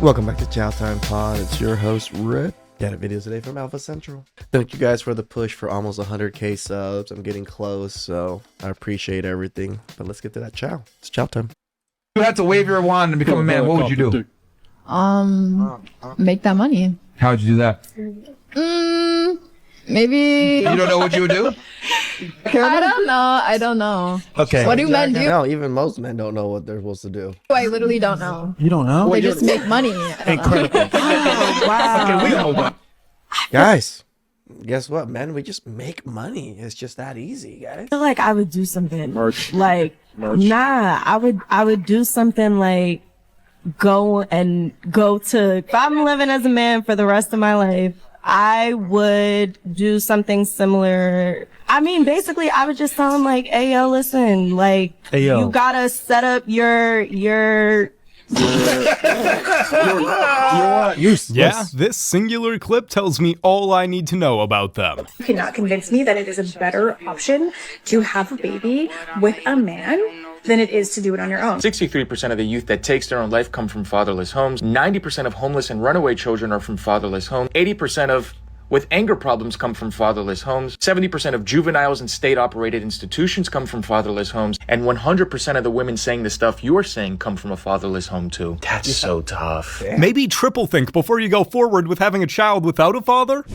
Welcome back to TheChowTimePod. It's your host, Rip. Got a video today from Alpha Central. Thank you guys for the push for almost 100k subs. I'm getting close, so I appreciate everything. But let's get to that chow. It's chow time. If you had to wave your wand and become a man, what would you do? Make that money. How would you do that? Maybe. You don't know what you would do? I don't know. Okay. What do men do? No, even most men don't know what they're supposed to do. I literally don't know. You don't know? They just make money. Incredible. Wow. Okay, we know that. Guys, guess what, men? We just make money. It's just that easy, guys. I feel like I would do something Merch. like I would do something like go to, if I'm living as a man for the rest of my life, I would do something similar. I mean, basically I would just tell him like, hey yo, listen, like you gotta set up your You're useless. Yeah, this singular clip tells me all I need to know about them. You cannot convince me that it is a better option to have a baby with a man than it is to do it on your own. 63% of the youth that takes their own life come from fatherless homes. 90% of homeless and runaway children are from fatherless homes. 80% of with anger problems come from fatherless homes. 70% of juveniles in state-operated institutions come from fatherless homes. And 100% of the women saying the stuff you're saying come from a fatherless home too. That's so tough. Maybe triple think before you go forward with having a child without a father?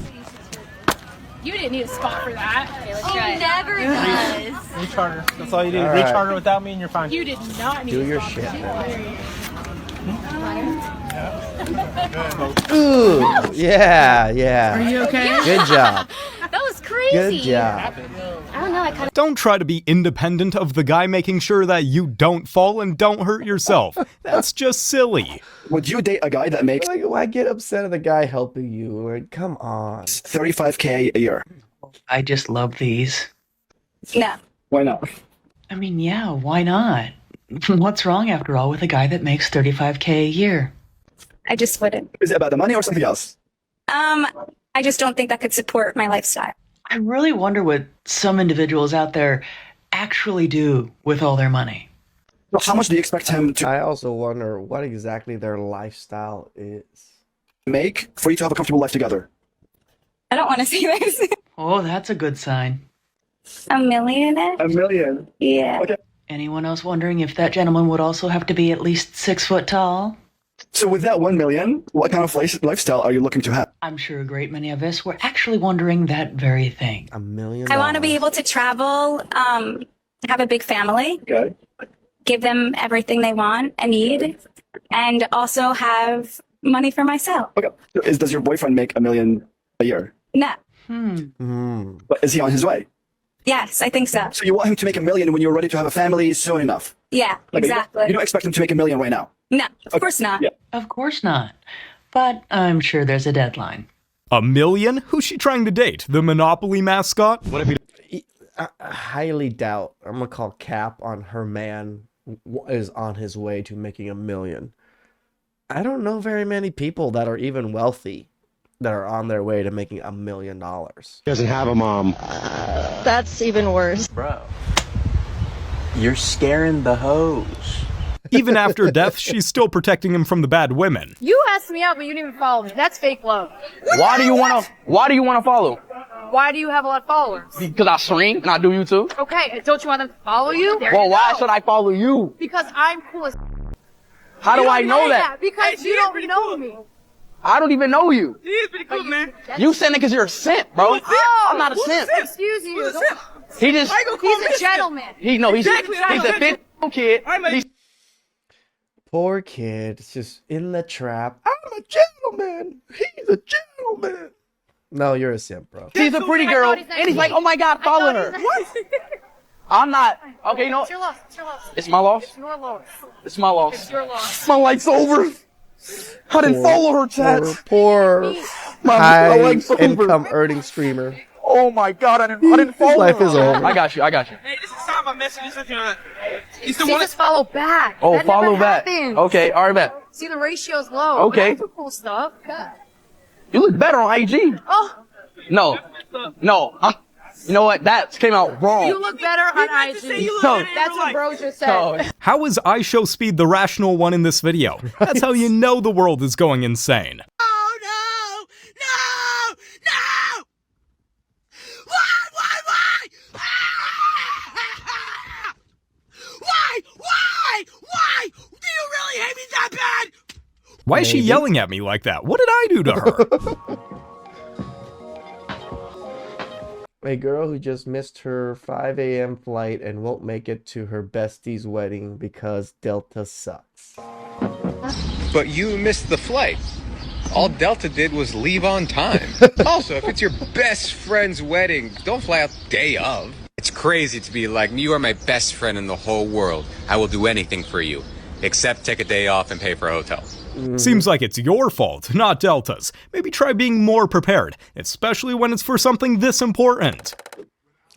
You didn't need a spot for that. Okay, let's try it. Never does. Recharter. That's all you do. All right. Recharter without me and you're fine. You did not need Do a your spot shit, for man. Ooh, yeah. Are you okay? Good job. That was crazy. Good job. I don't know. I kind of. Don't try to be independent of the guy making sure that you don't fall and don't hurt yourself. That's just silly. Would you date a guy that makes Like, why get upset at the guy helping you? Like, come on. 35k a year? I just love these. No. Why not? I mean, yeah, why not? What's wrong, after all, with a guy that makes 35k a year? I just wouldn't. Is it about the money or something else? I just don't think that could support my lifestyle. I really wonder what some individuals out there actually do with all their money. Well, how much do you expect him to I also wonder what exactly their lifestyle is. make for you to have a comfortable life together? I don't want to say this. Oh, that's a good sign. $1 million? $1 million. Yeah. Okay. Anyone else wondering if that gentleman would also have to be at least 6 foot tall? So with that 1 million, what kind of lifestyle are you looking to have? I'm sure a great many of us were actually wondering that very thing. $1 million. I want to be able to travel, have a big family, Okay. give them everything they want and need, and also have money for myself. Okay. So does your boyfriend make $1 million a year? No. But is he on his way? Yes, I think so. So you want him to make $1 million when you're ready to have a family soon enough? Yeah, Like, exactly. You don't expect him to make $1 million right now? No, of Okay. course not. Yeah. Of course not. But I'm sure there's a deadline. $1 million? Who's she trying to date? The Monopoly mascot? I highly doubt. I'm gonna call cap on her man is on his way to making $1 million. I don't know very many people that are even wealthy that are on their way to making $1 million. Doesn't have a mom. That's even worse. Bro, you're scaring the hoes. Even after death, she's still protecting him from the bad women. You asked me out, but you didn't even follow me. That's fake love. Why do you want to follow? Why do you have a lot of followers? Because I stream and I do YouTube. Okay, and don't you want them to follow you? Should I follow you? Because I'm cool as. How You don't know Because you don't know me. I don't even know you. He is pretty cool, man. You sent it because you're a simp, bro. I'm not a simp. Excuse you. He just, He's a gentleman. he's a big kid. Poor kid, it's just in the trap. I'm a gentleman. He's a gentleman. No, you're a simp, bro. He's a pretty girl, and he's like, oh my God, follow her. I'm not. Okay, you know It's your loss. It's your loss. it's my loss. It's your loss. It's my loss. It's your loss. My life's over. I didn't follow her, chat. Poor My high life's over. income earning streamer. Oh my God, I didn't follow His life her. is over. I got you. Hey, this is time my messages if you're not. You still See, want just follow back. Oh, That follow never back. happens. Okay, all right, bet. See, the ratio's low. Okay. That's cool stuff. God. You look better on IG. Oh, No. You know what? That came out wrong. You look better on IG. That's what bro just said. How is I Show Speed the rational one in this video? That's how you know the world is going insane. Why? Do you really hate me that bad? Why is she yelling at me like that? What did I do to her? A girl who just missed her 5 a.m. flight and won't make it to her bestie's wedding because Delta sucks. But you missed the flight. All Delta did was leave on time. Also, if it's your best friend's wedding, don't fly out the day of. It's crazy to be like, you are my best friend in the whole world. I will do anything for you, except take a day off and pay for a hotel. Seems like it's your fault, not Delta's. Maybe try being more prepared, especially when it's for something this important.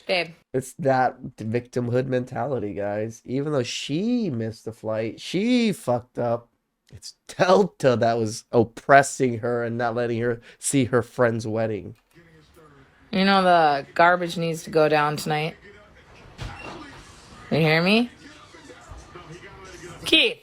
Babe. It's that victimhood mentality, guys. Even though she missed the flight, she fucked up. It's Delta that was oppressing her and not letting her see her friend's wedding. You know the garbage needs to go down tonight. You hear me? Keith!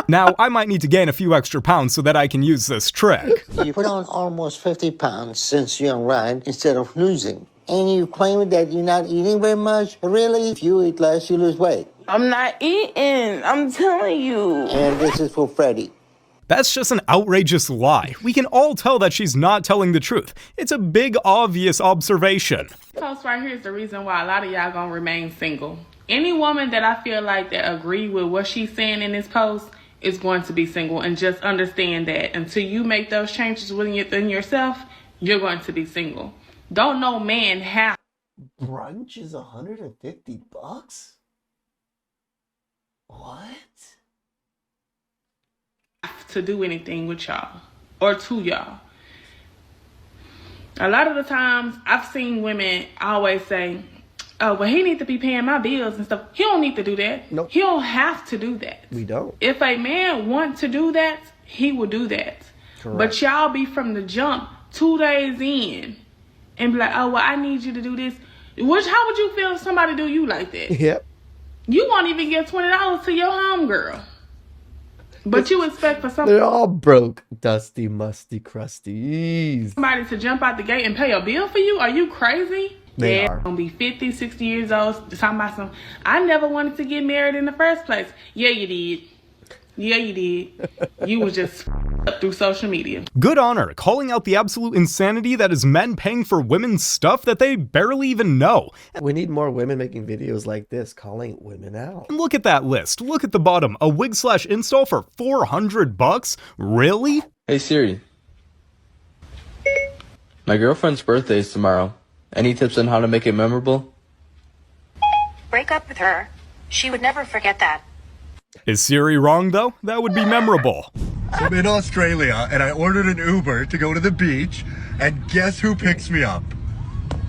Now, I might need to gain a few extra pounds so that I can use this trick. You put on almost 50 pounds since you arrived instead of losing. And you claim that you're not eating very much? Really? If you eat less, you lose weight. I'm not eating. I'm telling you. And this is for Freddie. That's just an outrageous lie. We can all tell that she's not telling the truth. It's a big, obvious observation. Post right here is the reason why a lot of y'all gonna remain single. Any woman that I feel like that agree with what she's saying in this post is going to be single, and just understand that until you make those changes within yourself, you're going to be single. Don't no man have. Brunch is $150? What? To do anything with y'all or to y'all. A lot of the times I've seen women always say, oh, well, he needs to be paying my bills and stuff. He don't need to do that. Nope. He don't have to do that. We don't. If a man wants to do that, he will do that. Correct. But y'all be from the jump 2 days in and be like, oh, well, I need you to do this. How would you feel if somebody do you like that? Yep. You won't even give $20 to your homegirl. But you expect for They're all broke, dusty, musty, crusty. somebody to jump out the gate and pay a bill for you? Are you crazy? They Yeah, are. gonna be 50, 60 years old, talking about some, I never wanted to get married in the first place. Yeah, you did. Yeah, you did. You was just up through social media. Good on her, calling out the absolute insanity that is men paying for women's stuff that they barely even know. We need more women making videos like this, calling women out. And look at that list. Look at the bottom. A wig/install for $400? Really? Hey Siri. My girlfriend's birthday is tomorrow. Any tips on how to make it memorable? Break up with her. She would never forget that. Is Siri wrong though? That would be memorable. I'm in Australia and I ordered an Uber to go to the beach, and guess who picks me up?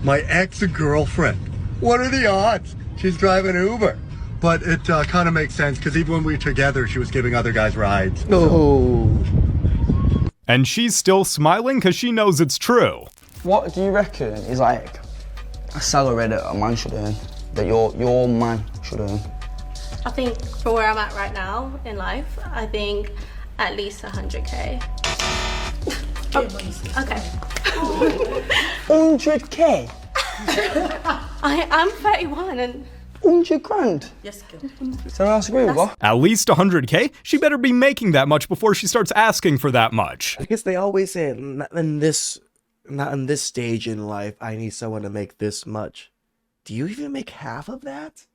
My ex-girlfriend. What are the odds? She's driving Uber. But it kind of makes sense because even when we were together, she was giving other guys rides. No. And she's still smiling because she knows it's true. What do you reckon is like a salary that a man should earn? That your man should earn? I think from where I'm at right now in life, I think at least 100K. Okay. 100K? I'm 31 and 100 grand? yes, girl. So I agree with what? At least 100K? She better be making that much before she starts asking for that much. I guess they always say, not in this stage in life, I need someone to make this much. Do you even make half of that?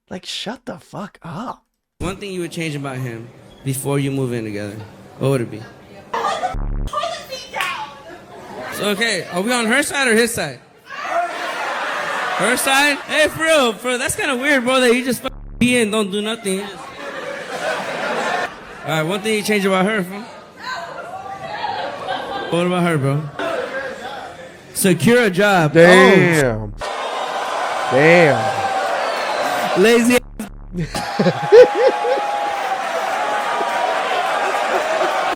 Like, shut the fuck up. One thing you would change about him before you move in together, what would it be? So, okay, are we on her side or his side? Her side? Hey, for real, that's kind of weird, bro, that you just be and don't do nothing. Alright, one thing you change about her, bro. What about her, bro? Secure a job. Damn. Damn. Lazy.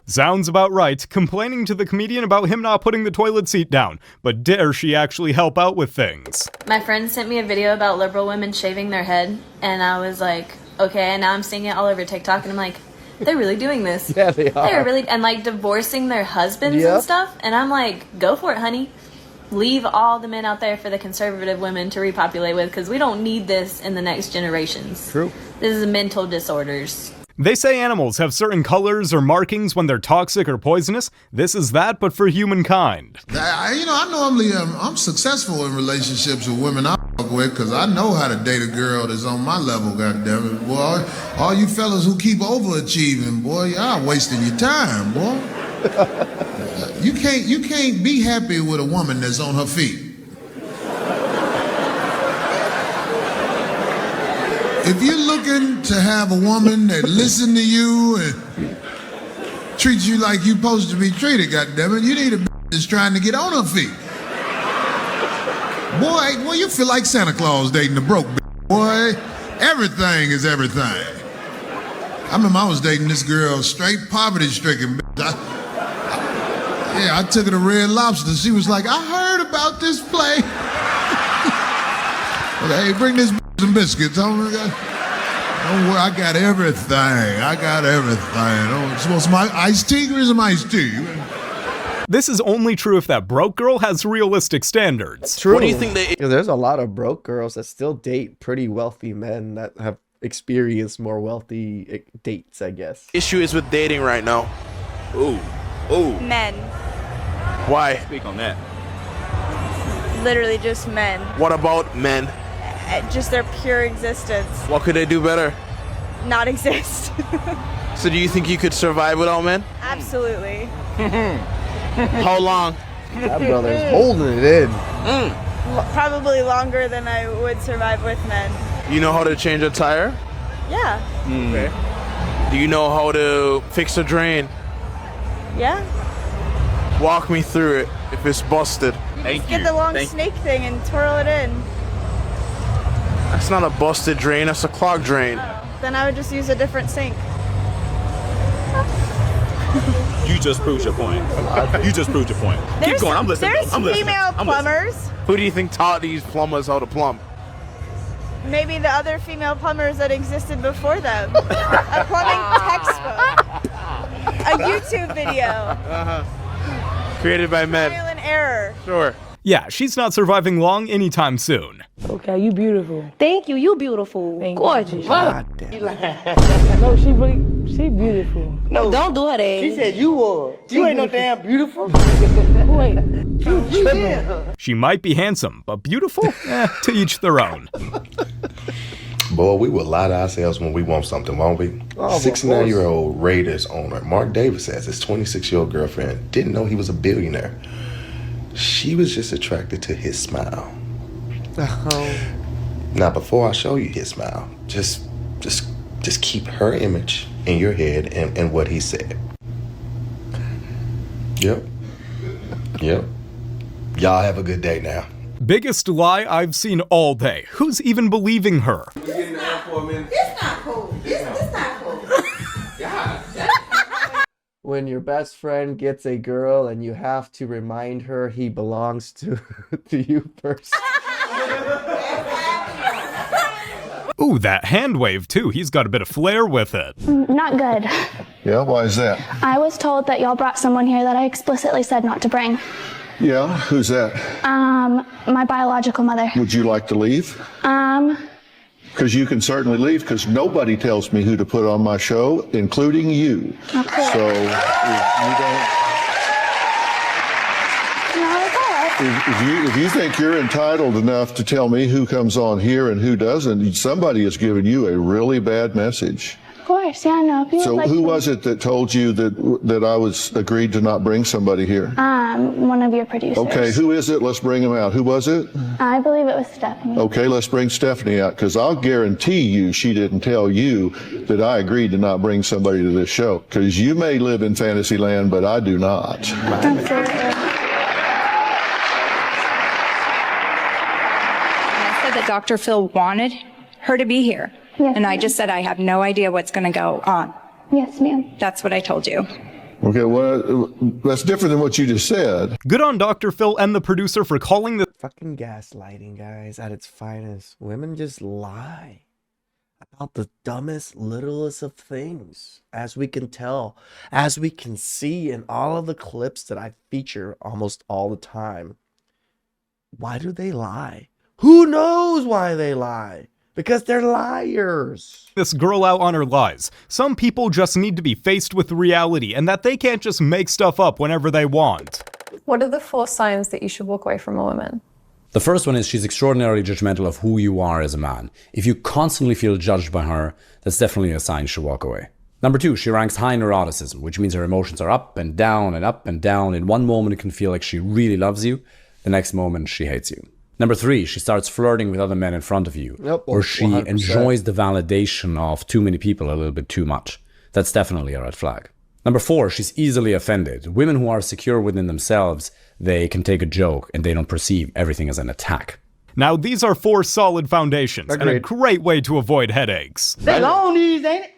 Sounds about right, complaining to the comedian about him not putting the toilet seat down. But dare she actually help out with things? My friend sent me a video about liberal women shaving their head, and I was like, okay, and now I'm seeing it all over TikTok, and I'm like, they're really doing this. Yeah, they are. They're really, and like divorcing their husbands Yep. and stuff, and I'm like, go for it, honey. Leave all the men out there for the conservative women to repopulate with, because we don't need this in the next generations. True. This is mental disorders. They say animals have certain colors or markings when they're toxic or poisonous. This is that, but for humankind. I normally I'm successful in relationships with women I fuck with because I know how to date a girl that's on my level, goddammit. Boy, all you fellas who keep overachieving, boy, y'all wasting your time, boy. You can't be happy with a woman that's on her feet. If you're looking to have a woman that listens to you and treats you like you're supposed to be treated, goddammit, you need a bitch that's trying to get on her feet. Boy, you feel like Santa Claus dating a broke bitch. Boy, everything is everything. I remember I was dating this girl, straight poverty-stricken bitch. I took her to Red Lobster. She was like, I heard about this place. Hey, bring this bitch some biscuits. Don't worry, I got everything. Oh, some iced tea? Give me some iced tea. This is only true if that broke girl has realistic standards. True. What do you think there's a lot of broke girls that still date pretty wealthy men that have experienced more wealthy dates, I guess. Issue is with dating right now. Ooh. Men. Why? Speak on that. Literally just men. What about men? Just their pure existence. What could they do better? Not exist. So do you think you could survive without men? Absolutely. How long? That brother's holding it in. Probably longer than I would survive with men. You know how to change a tire? Yeah. Okay. Do you know how to fix a drain? Yeah. Walk me through it if it's busted. Just get the long snake thing and twirl it in. That's not a busted drain, that's a clogged drain. Then I would just use a different sink. You just proved your point. Keep going, I'm listening. There's female plumbers. Who do you think taught these plumbers how to plumb? Maybe the other female plumbers that existed before them. A plumbing textbook. A YouTube video. Created by men. Trial and error. Sure. Yeah, she's not surviving long anytime soon. Okay, you beautiful. Thank you. You beautiful. Gorgeous. God damn. No, she beautiful. No, don't do her that. She said you were. You ain't no damn beautiful. Wait. You tripping. She might be handsome, but beautiful? To each their own. Boy, we will lie to ourselves when we want something, won't we? 69-year-old Raiders owner Mark Davis says his 26-year-old girlfriend didn't know he was a billionaire. She was just attracted to his smile. Oh. Now, before I show you his smile, just keep her image in your head and what he said. Yep. Y'all have a good day now. Biggest lie I've seen all day. Who's even believing her? It's not cool. It's not cool. When your best friend gets a girl and you have to remind her he belongs to you first. Ooh, that hand wave too. He's got a bit of flair with it. Not good. Yeah, why is that? I was told that y'all brought someone here that I explicitly said not to bring. Yeah, who's that? My biological mother. Would you like to leave? Because you can certainly leave, because nobody tells me who to put on my show, including you. Okay. So if you don't... No, it's all right. If you think you're entitled enough to tell me who comes on here and who doesn't, somebody has given you a really bad message. Of course, yeah, no. If you So would like who to... was it that told you that I was agreed to not bring somebody here? One of your producers. Okay, who is it? Let's bring him out. Who was it? I believe it was Stephanie. Okay, let's bring Stephanie out, because I'll guarantee you she didn't tell you that I agreed to not bring somebody to this show, because you may live in fantasy land, but I do not. I said that Dr. Phil wanted her to be here. Yes, and I just said I have no idea what's going to go on. Yes, ma'am. That's what I told you. Okay, well, that's different than what you just said. Good on Dr. Phil and the producer for calling the fucking gaslighting, guys, at its finest. Women just lie about the dumbest, littlest of things, as we can tell, as we can see in all of the clips that I feature almost all the time. Why do they lie? Who knows why they lie? Because they're liars. this girl out on her lies. Some people just need to be faced with reality and that they can't just make stuff up whenever they want. What are the 4 signs that you should walk away from a woman? The first one is she's extraordinarily judgmental of who you are as a man. If you constantly feel judged by her, that's definitely a sign you should walk away. Number 2, she ranks high neuroticism, which means her emotions are up and down and up and down. In one moment, it can feel like she really loves you. The next moment, she hates you. Number 3, she starts flirting with other men in front of you. Yep, or she 100%. enjoys the validation of too many people a little bit too much. That's definitely a red flag. Number 4, she's easily offended. Women who are secure within themselves, they can take a joke and they don't perceive everything as an attack. Now, these are 4 solid foundations and a Agreed. great way to avoid headaches. They long knees, ain't it?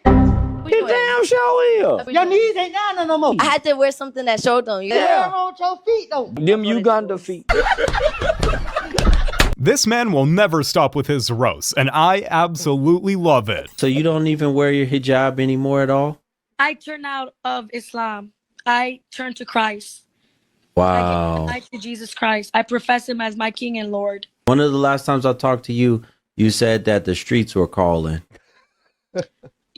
It damn sure is. Your knees ain't down no more. I had to wear something that showed them. Yeah, on your feet though. Them Uganda feet. This man will never stop with his roast, and I absolutely love it. So you don't even wear your hijab anymore at all? I turned out of Islam. I turned to Christ. Wow. I to Jesus Christ. I profess him as my King and Lord. One of the last times I talked to you, you said that the streets were calling.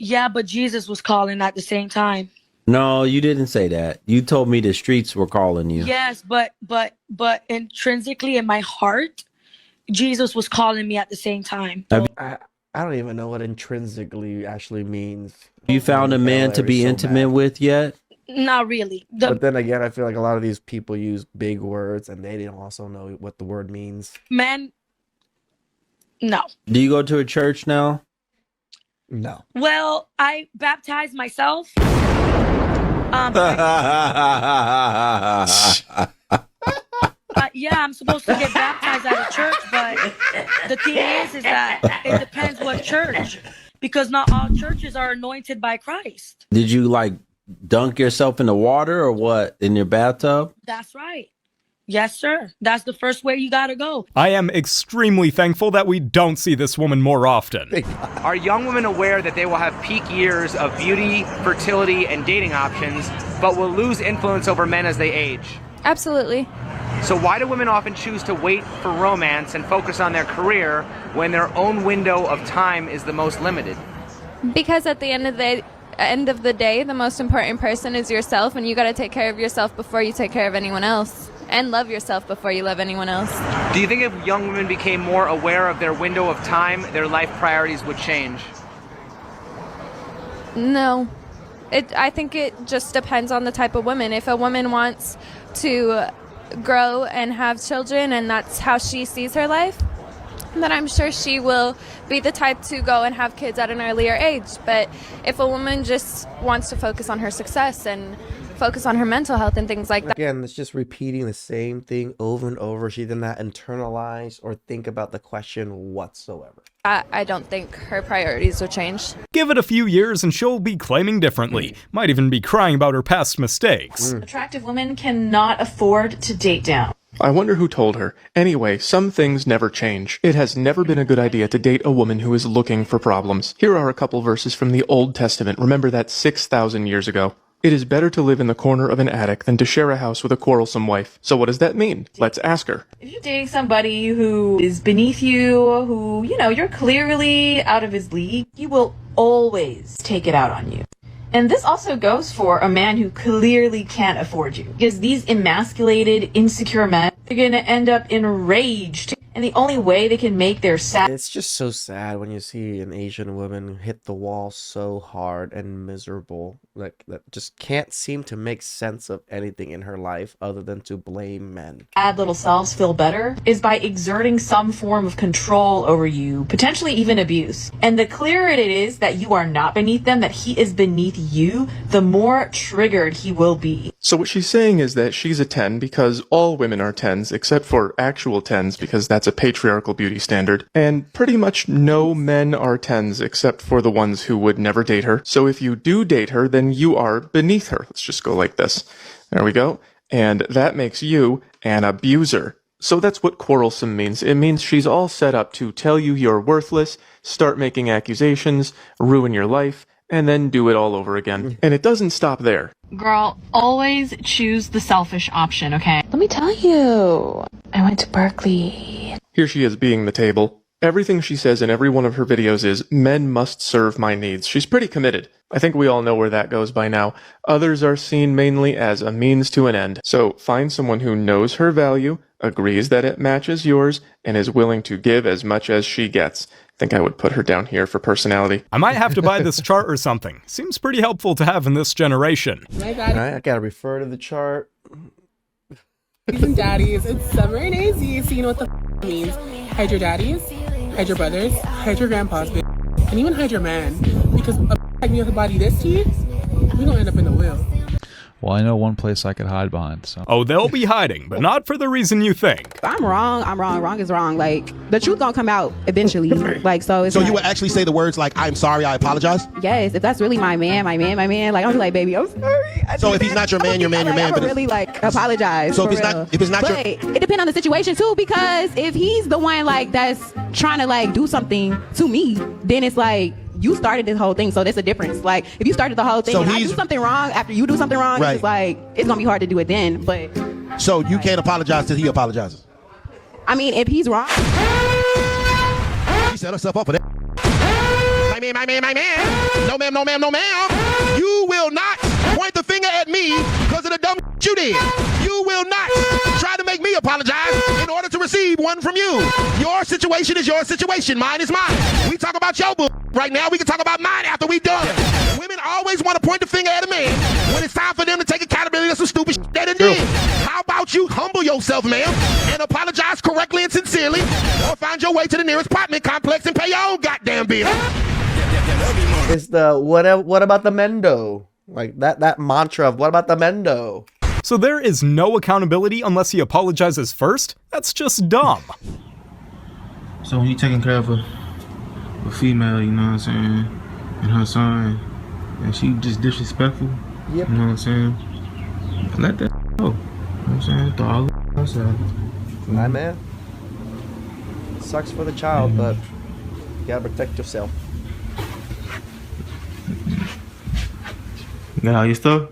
Yeah, but Jesus was calling at the same time. No, you didn't say that. You told me the streets were calling you. Yes, but intrinsically in my heart, Jesus was calling me at the same time. I don't even know what intrinsically actually means. Have you found a man to be intimate with yet? Not really. But then again, I feel like a lot of these people use big words and they don't also know what the word means. Man, no. Do you go to a church now? No. Well, I baptized myself. Yeah, I'm supposed to get baptized at a church, but the thing is that it depends what church, because not all churches are anointed by Christ. Did you like dunk yourself in the water or what? In your bathtub? That's right. Yes, sir. That's the first way you gotta go. I am extremely thankful that we don't see this woman more often. Are young women aware that they will have peak years of beauty, fertility, and dating options, but will lose influence over men as they age? Absolutely. So why do women often choose to wait for romance and focus on their career when their own window of time is the most limited? Because at the end of the day, the most important person is yourself, and you got to take care of yourself before you take care of anyone else, and love yourself before you love anyone else. Do you think if young women became more aware of their window of time, their life priorities would change? No. I think it just depends on the type of woman. If a woman wants to grow and have children and that's how she sees her life, then I'm sure she will be the type to go and have kids at an earlier age. But if a woman just wants to focus on her success and focus on her mental health and things like that. Again, it's just repeating the same thing over and over. She did not internalize or think about the question whatsoever. I don't think her priorities will change. Give it a few years and she'll be claiming differently. Might even be crying about her past mistakes. Attractive women cannot afford to date down. I wonder who told her. Anyway, some things never change. It has never been a good idea to date a woman who is looking for problems. Here are a couple verses from the Old Testament. Remember that 6,000 years ago. It is better to live in the corner of an attic than to share a house with a quarrelsome wife. So what does that mean? Let's ask her. If you're dating somebody who is beneath you, who, you're clearly out of his league, he will always take it out on you. And this also goes for a man who clearly can't afford you. Because these emasculated, insecure men are going to end up enraged. And the only way they can make their It's just so sad when you see an Asian woman hit the wall so hard and miserable. Like, that just can't seem to make sense of anything in her life other than to blame men. sad little selves feel better is by exerting some form of control over you, potentially even abuse. And the clearer it is that you are not beneath them, that he is beneath you, the more triggered he will be. So what she's saying is that she's a 10 because all women are 10s, except for actual 10s because that's a patriarchal beauty standard. And pretty much no men are 10s except for the ones who would never date her. So if you do date her, then you are beneath her. Let's just go like this. There we go. And that makes you an abuser. So that's what quarrelsome means. It means she's all set up to tell you you're worthless, start making accusations, ruin your life, and then do it all over again. And it doesn't stop there. Girl, always choose the selfish option, okay? Let me tell you, I went to Berkeley. Here she is being the table. Everything she says in every one of her videos is, men must serve my needs. She's pretty committed. I think we all know where that goes by now. Others are seen mainly as a means to an end. So find someone who knows her value, agrees that it matches yours, and is willing to give as much as she gets. I think I would put her down here for personality. I might have to buy this chart or something. Seems pretty helpful to have in this generation. All right, I gotta refer to the chart. And daddies, it's summer and AZ, so you know what the means. Hide your daddies, hide your brothers, hide your grandpas, bitch, and even hide your man. Because a like me with a body this cheap, we gonna end up in the wheel. Well, I know one place I could hide behind, so. Oh, they'll be hiding, but not for the reason you think. I'm wrong. Wrong is wrong. Like, the truth gonna come out eventually. Like, so it's So like, you would actually say the words like, I'm sorry, I apologize? yes, if that's really my man, like, I'm like, baby, I'm sorry. So if he's not your man, your man, your man. But But really, like, apologize. So for if it's real. not, if it's not But your, it depends on the situation too, because if he's the one like that's trying to like do something to me, then it's like you started this whole thing, so there's a difference. Like if you started the whole thing So and I do he's- something wrong after you do something wrong, Right. it's just like it's gonna be hard to do it then. But so you can't apologize till he apologizes. I mean, if he's wrong, She set herself up for that. My man. No ma'am, no ma'am, no ma'am. You will not point the finger at me because of the dumb you did. You will not try to make me apologize in order to receive one from you. Your situation is your situation. Mine is mine. We talk about your right now. We can talk about mine after we done. Women always want to point the finger at a man when it's time for them to take accountability of some stupid shit they done did. How about you humble yourself, ma'am, and apologize correctly and sincerely, or find your way to the nearest apartment complex and pay your own goddamn bill. It's the what about the Mendo? Like that mantra of what about the Mendo? So there is no accountability unless he apologizes first? That's just dumb. So when you taking care of a female, you know what I'm saying, and her son, and she just disrespectful, Yep. you know what I'm saying, let that go. You know what I'm saying? Throw all the outside. My man. Sucks for the child, but you gotta protect yourself. You got all your stuff?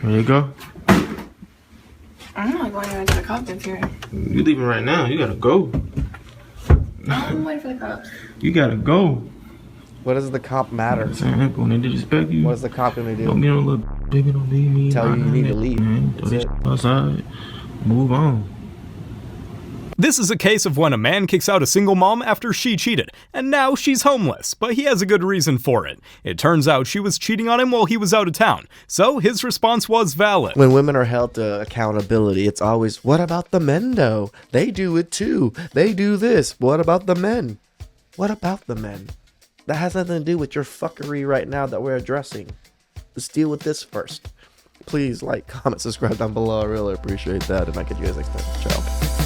There you go. I'm not going into the cops here. You leaving right now. You gotta go. I'm waiting for the cops. You gotta go. What does the cop matter? When they disrespect you, What is the cop gonna do? don't get no little baby, don't leave me. Tell you you need to leave. Man, throw that shit outside. Move on. This is a case of when a man kicks out a single mom after she cheated, and now she's homeless, but he has a good reason for it. It turns out she was cheating on him while he was out of town, so his response was valid. When women are held to accountability, it's always, what about the men though? They do it too. They do this. What about the men? What about the men? That has nothing to do with your fuckery right now that we're addressing. Let's deal with this first. Please like, comment, subscribe down below. I really appreciate that, and I catch you guys next time. Ciao.